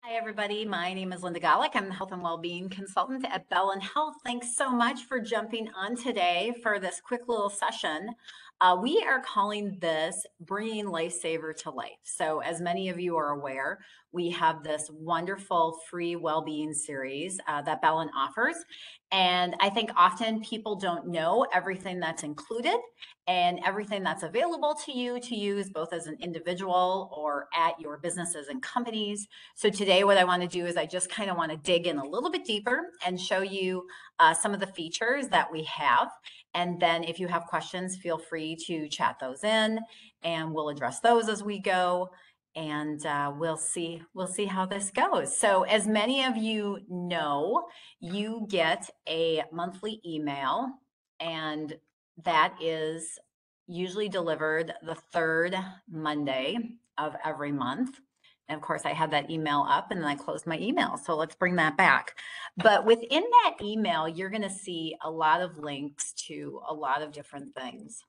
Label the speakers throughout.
Speaker 1: Hi, everybody. My name is Linda Golick. I'm the Health and Wellbeing Consultant at Bellin Health. Thanks so much for jumping on today for this quick little session. We are calling this Bringing Lifesaver to Life. So as many of you are aware, we have this wonderful free well-being series that Bellin offers. And I think often people don't know everything that's included and everything that's available to you to use both as an individual or at your businesses and companies. So today what I want to do is I just kind of want to dig in a little bit deeper and show you some of the features that we have. And then if you have questions, feel free to chat those in and we'll address those as we go. And we'll see how this goes. So as many of you know, you get a monthly email, and that is usually delivered the third Monday of every month. And of course, I had that email up and then I closed my email. So let's bring that back. But within that email, you're going to see a lot of links to a lot of different things.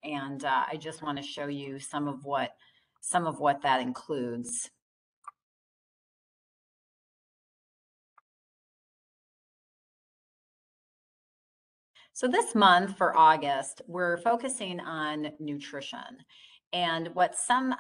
Speaker 1: And I just want to show you some of what that includes. So this month for August, we're focusing on nutrition. And what some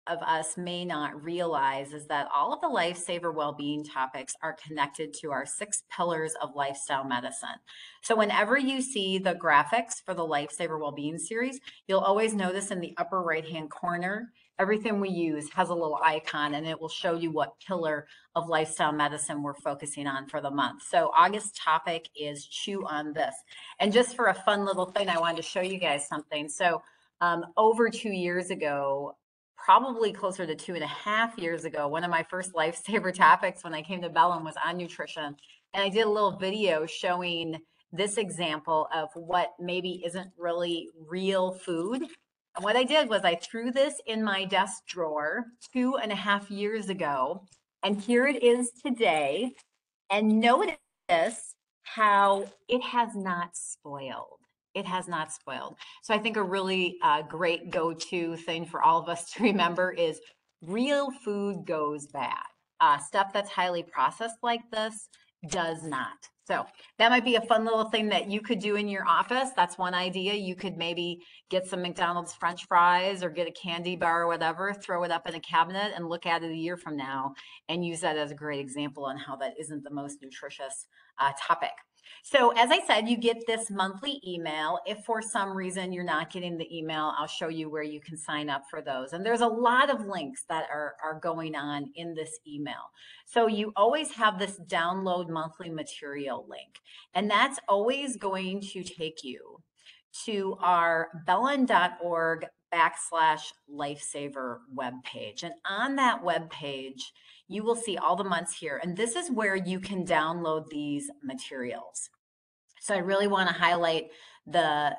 Speaker 1: of us may not realize is that all of the Lifesaver well-being topics are connected to our 6 pillars of lifestyle medicine. So whenever you see the graphics for the Lifesaver well-being series, you'll always notice in the upper right-hand corner, everything we use has a little icon and it will show you what pillar of lifestyle medicine we're focusing on for the month. So August topic is chew on this. And just for a fun little thing, I wanted to show you guys something. So over 2 years ago, probably closer to 2.5 years ago, one of my first Lifesaver topics when I came to Bellin was on nutrition. And I did a little video showing this example of what maybe isn't really real food. And what I did was I threw this in my desk drawer 2.5 years ago. And here it is today. And notice how it has not spoiled. It has not spoiled. So I think a really great go-to thing for all of us to remember is real food goes bad. Stuff that's highly processed like this does not. So that might be a fun little thing that you could do in your office. That's one idea. You could maybe get some McDonald's French fries or get a candy bar or whatever, throw it up in a cabinet and look at it a year from now and use that as a great example on how that isn't the most nutritious topic. So as I said, you get this monthly email. If for some reason you're not getting the email, I'll show you where you can sign up for those. And there's a lot of links that are going on in this email. So you always have this download monthly material link, and that's always going to take you to our bellin.org/lifesaver webpage. And on that webpage, you will see all the months here. And this is where you can download these materials. So I really want to highlight the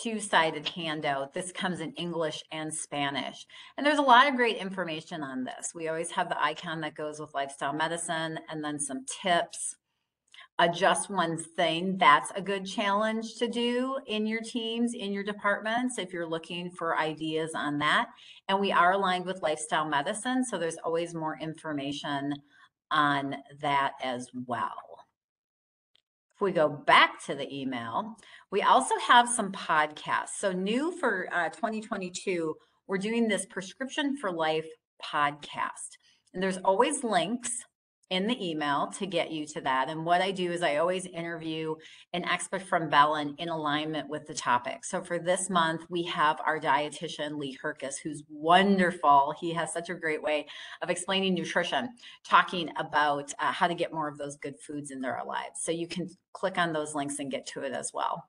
Speaker 1: two-sided handout. This comes in English and Spanish. And there's a lot of great information on this. We always have the icon that goes with lifestyle medicine and then some tips. Adjust one thing. That's a good challenge to do in your teams, in your departments, if you're looking for ideas on that. And we are aligned with lifestyle medicine, so there's always more information on that as well. If we go back to the email, we also have some podcasts. So new for 2022, we're doing this Prescription for Life podcast. And there's always links in the email to get you to that. And what I do is I always interview an expert from Bellin in alignment with the topic. So for this month, we have our dietitian, Lee Herkus, who's wonderful. He has such a great way of explaining nutrition, talking about how to get more of those good foods into our lives. So you can click on those links and get to it as well.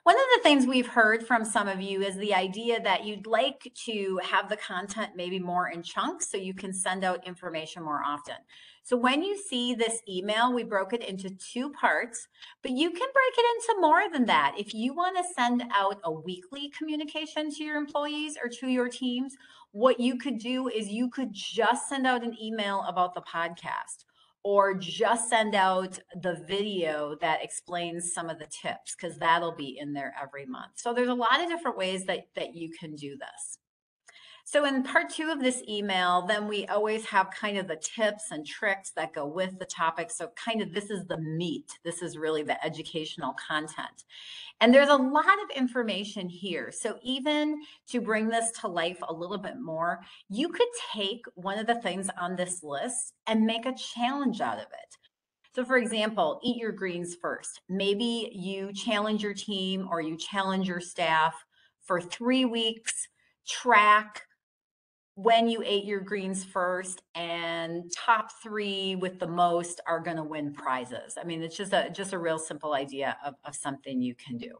Speaker 1: One of the things we've heard from some of you is the idea that you'd like to have the content maybe more in chunks so you can send out information more often. So when you see this email, we broke it into 2 parts, but you can break it into more than that. If you want to send out a weekly communication to your employees or to your teams, what you could do is you could just send out an email about the podcast, or just send out the video that explains some of the tips, because that'll be in there every month. So there's a lot of different ways that you can do this. So in part 2 of this email, then we always have kind of the tips and tricks that go with the topic. So kind of this is the meat. This is really the educational content. And there's a lot of information here. So even to bring this to life a little bit more, you could take one of the things on this list and make a challenge out of it. So for example, eat your greens first. Maybe you challenge your team or you challenge your staff for 3 weeks, track when you ate your greens first, and top 3 with the most are going to win prizes. I mean, it's just a real simple idea of something you can do.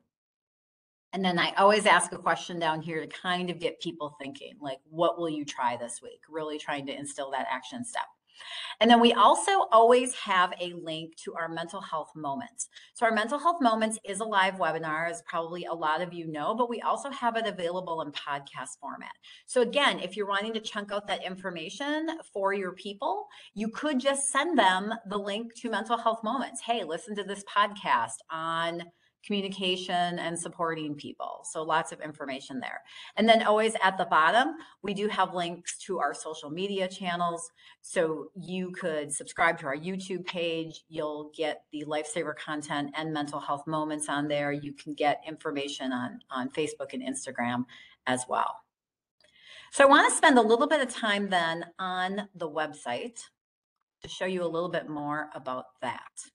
Speaker 1: And then I always ask a question down here to kind of get people thinking, like, what will you try this week? Really trying to instill that action step. And then we also always have a link to our mental health moments. So our mental health moments is a live webinar, as probably a lot of you know, but we also have it available in podcast format. So again, if you're wanting to chunk out that information for your people, you could just send them the link to mental health moments. Hey, listen to this podcast on communication and supporting people. So lots of information there. And then always at the bottom, we do have links to our social media channels. So you could subscribe to our YouTube page. You'll get the Lifesaver content and mental health moments on there. You can get information on Facebook and Instagram as well. So I want to spend a little bit of time then on the website to show you a little bit more about that.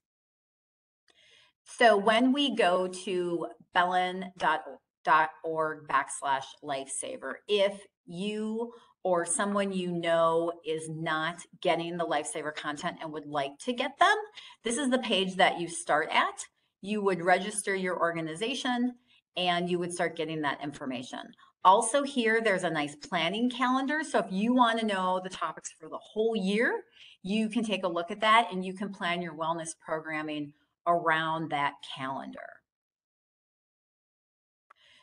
Speaker 1: So when we go to bellin.org/lifesaver, if you or someone you know is not getting the Lifesaver content and would like to get them, this is the page that you start at. You would register your organization and you would start getting that information. Also here, there's a nice planning calendar. So if you want to know the topics for the whole year, you can take a look at that and you can plan your wellness programming around that calendar.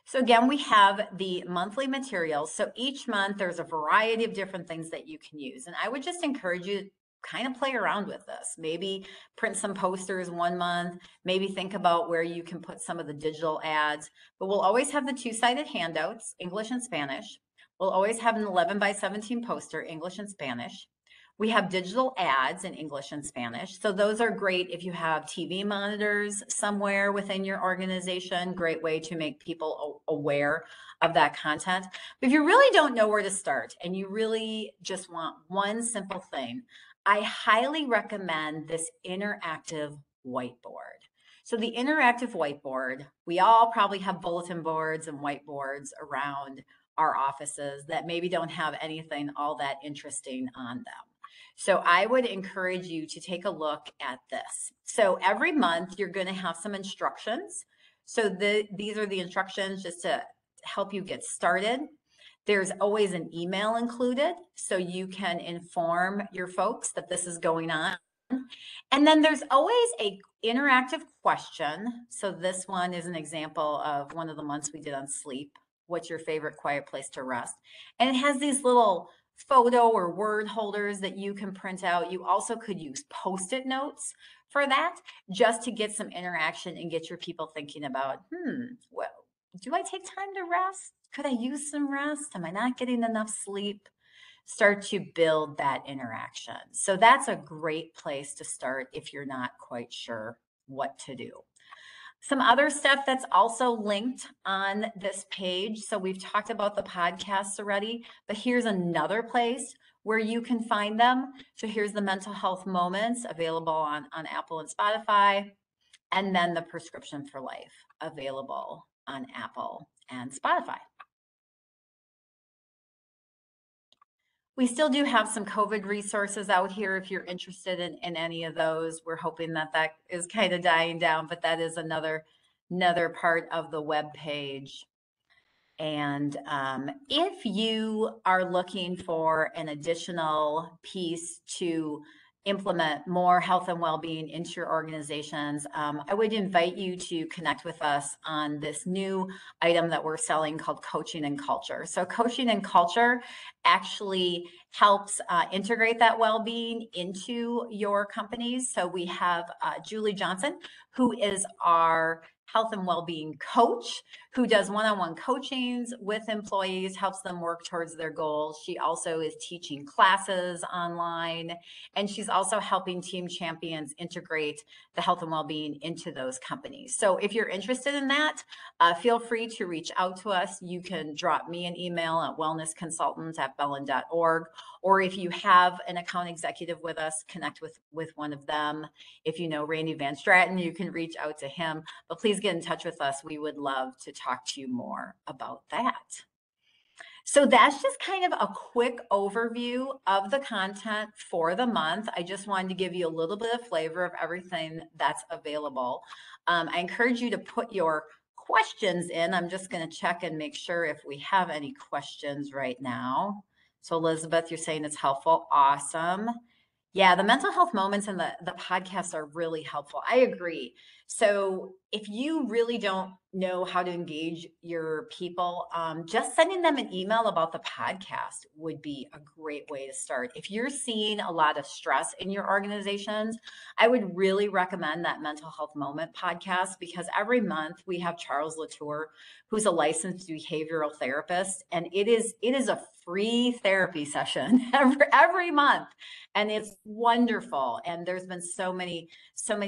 Speaker 1: So again, we have the monthly materials. So each month there's a variety of different things that you can use. And I would just encourage you to kind of play around with this. Maybe print some posters one month, maybe think about where you can put some of the digital ads, but we'll always have the 2-sided handouts, English and Spanish. We'll always have an 11-by-17 poster, English and Spanish. We have digital ads in English and Spanish. So those are great if you have TV monitors somewhere within your organization, great way to make people aware of that content. But if you really don't know where to start and you really just want one simple thing, I highly recommend this interactive whiteboard. So the interactive whiteboard, we all probably have bulletin boards and whiteboards around our offices that maybe don't have anything all that interesting on them. So I would encourage you to take a look at this. So every month you're going to have some instructions. So these are the instructions just to help you get started. There's always an email included, so you can inform your folks that this is going on. And then there's always a interactive question. So this one is an example of one of the months we did on sleep. What's your favorite quiet place to rest? And it has these little photo or word holders that you can print out. You also could use Post-it notes for that, just to get some interaction and get your people thinking about, well, do I take time to rest? Could I use some rest? Am I not getting enough sleep? Start to build that interaction. So that's a great place to start if you're not quite sure what to do. Some other stuff that's also linked on this page. So we've talked about the podcasts already, but here's another place where you can find them. So here's the mental health moments available on Apple and Spotify, and then the prescription for life available on Apple and Spotify. We still do have some COVID resources out here if you're interested in any of those. We're hoping that that is kind of dying down, but that is another part of the web page. And if you are looking for an additional piece to implement more health and well-being into your organizations, I would invite you to connect with us on this new item that we're selling called Coaching and Culture. So Coaching and Culture actually helps integrate that well-being into your companies. So we have Julie Johnson, who is our health and well-being coach who does one-on-one coachings with employees, helps them work towards their goals. She also is teaching classes online, and she's also helping team champions integrate the health and well-being into those companies. So if you're interested in that, feel free to reach out to us. You can drop me an email at wellnessconsultants@bellin.org, or if you have an account executive with us, connect with one of them. If you know Randy Van Stratton, you can reach out to him, but please get in touch with us. We would love to talk to you more about that. So that's just kind of a quick overview of the content for the month. I just wanted to give you a little bit of flavor of everything that's available. I encourage you to put your questions in. I'm just going to check and make sure if we have any questions right now. So Elizabeth, you're saying it's helpful. Awesome. Yeah, the mental health moments and the podcasts are really helpful. I agree. So if you really don't know how to engage your people, just sending them an email about the podcast would be a great way to start. If you're seeing a lot of stress in your organizations, I would really recommend that Mental Health Moment podcast, because every month we have Charles Latour, who's a licensed behavioral therapist, and it is a free therapy session every month. And it's wonderful. And there's been so many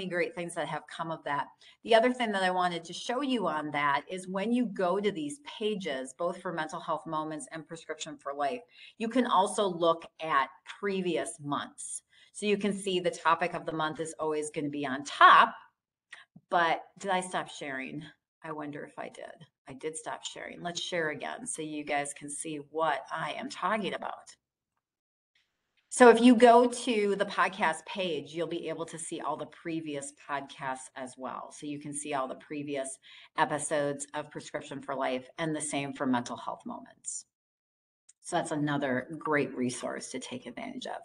Speaker 1: great things that have come of that. The other thing that I wanted to show you on that is when you go to these pages, both for Mental Health Moments and Prescription for Life, you can also look at previous months. So you can see the topic of the month is always going to be on top. But did I stop sharing? I wonder if I did. I did stop sharing. Let's share again so you guys can see what I am talking about. So if you go to the podcast page, you'll be able to see all the previous podcasts as well. So you can see all the previous episodes of Prescription for Life, and the same for Mental Health Moments. So that's another great resource to take advantage of.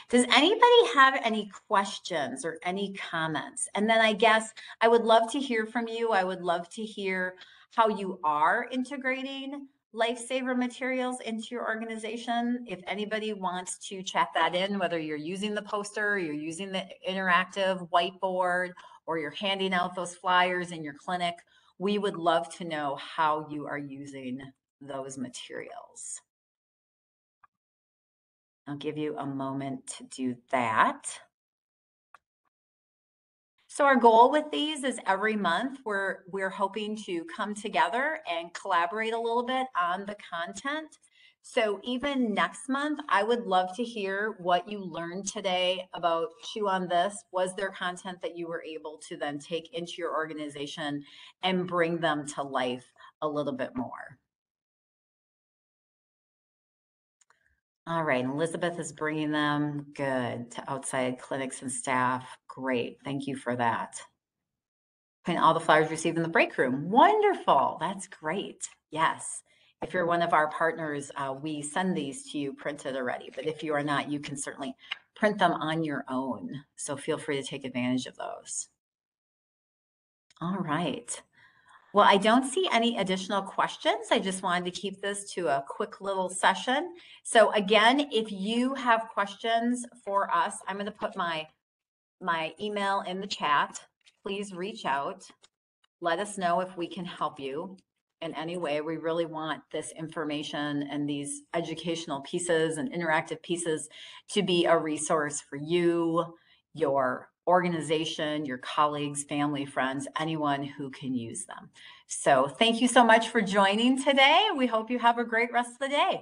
Speaker 1: Does anybody have any questions or any comments? And then I guess I would love to hear from you. I would love to hear how you are integrating Lifesaver materials into your organization. If anybody wants to chat that in, whether you're using the poster, or you're using the interactive whiteboard, or you're handing out those flyers in your clinic, we would love to know how you are using those materials. I'll give you a moment to do that. So our goal with these is every month we're hoping to come together and collaborate a little bit on the content. So even next month, I would love to hear what you learned today about Chew on This. Was there content that you were able to then take into your organization and bring them to life a little bit more? All right, Elizabeth is bringing them good to outside clinics and staff. Great, thank you for that. And all the flyers received in the break room. Wonderful, that's great. Yes, if you're one of our partners, we send these to you printed already, but if you are not, you can certainly print them on your own. So feel free to take advantage of those. All right. Well, I don't see any additional questions. I just wanted to keep this to a quick little session. So again, if you have questions for us, I'm going to put my email in the chat. Please reach out. Let us know if we can help you in any way. We really want this information and these educational pieces and interactive pieces to be a resource for you, your organization, your colleagues, family, friends, anyone who can use them. So thank you so much for joining today. We hope you have a great rest of the day.